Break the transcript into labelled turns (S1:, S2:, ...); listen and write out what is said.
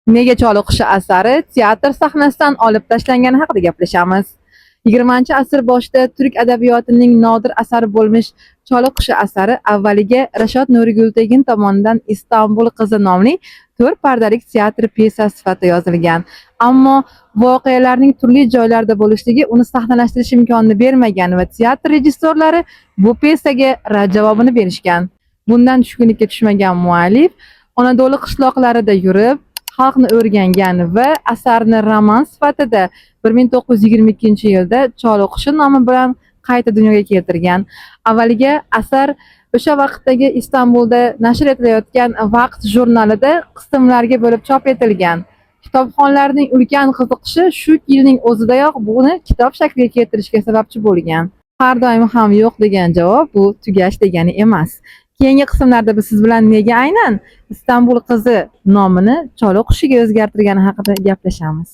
S1: Nega Choliqushi asari teatr sahnasidan olib tashlangani haqida gaplashamiz. 20-asr boshida turk adabiyotining nodir asari bo'lmish Choliqushi asari avvaliga Rashod Nurigultekin tomonidan Istanbul qizi nomli 4 pardalik teatr pyesasi sifatida yozilgan. Ammo voqealarning turli joylarda bo'lishligi uni sahnalashtirish imkonini bermagan va teatr rejissyorlari bu pyesaga rad javobini berishgan. Bundan tushkunlikka tushmagan muallif Anadolu qishloqlarida yurib, xalqni o'rgangan va asarni roman sifatida 1922-yilda Choliqushi nomi bilan qayta dunyoga keltirgan. Avvaliga asar o'sha vaqtdagi Istanbulda nashr etilayotgan Vaqt jurnalida qismlarga bo'lib chop etilgan. Kitobxonlarning ulkan qiziqishi shu yilning o'zidayoq buni kitob shakliga keltirishga sababchi bo'lgan. Har doim ham yo'q degan javob bu tugash degani emas. Keyingi qismlarda biz siz bilan nega aynan Istanbul qizi nomini Choliqushiga o'zgartirgani haqida gaplashamiz.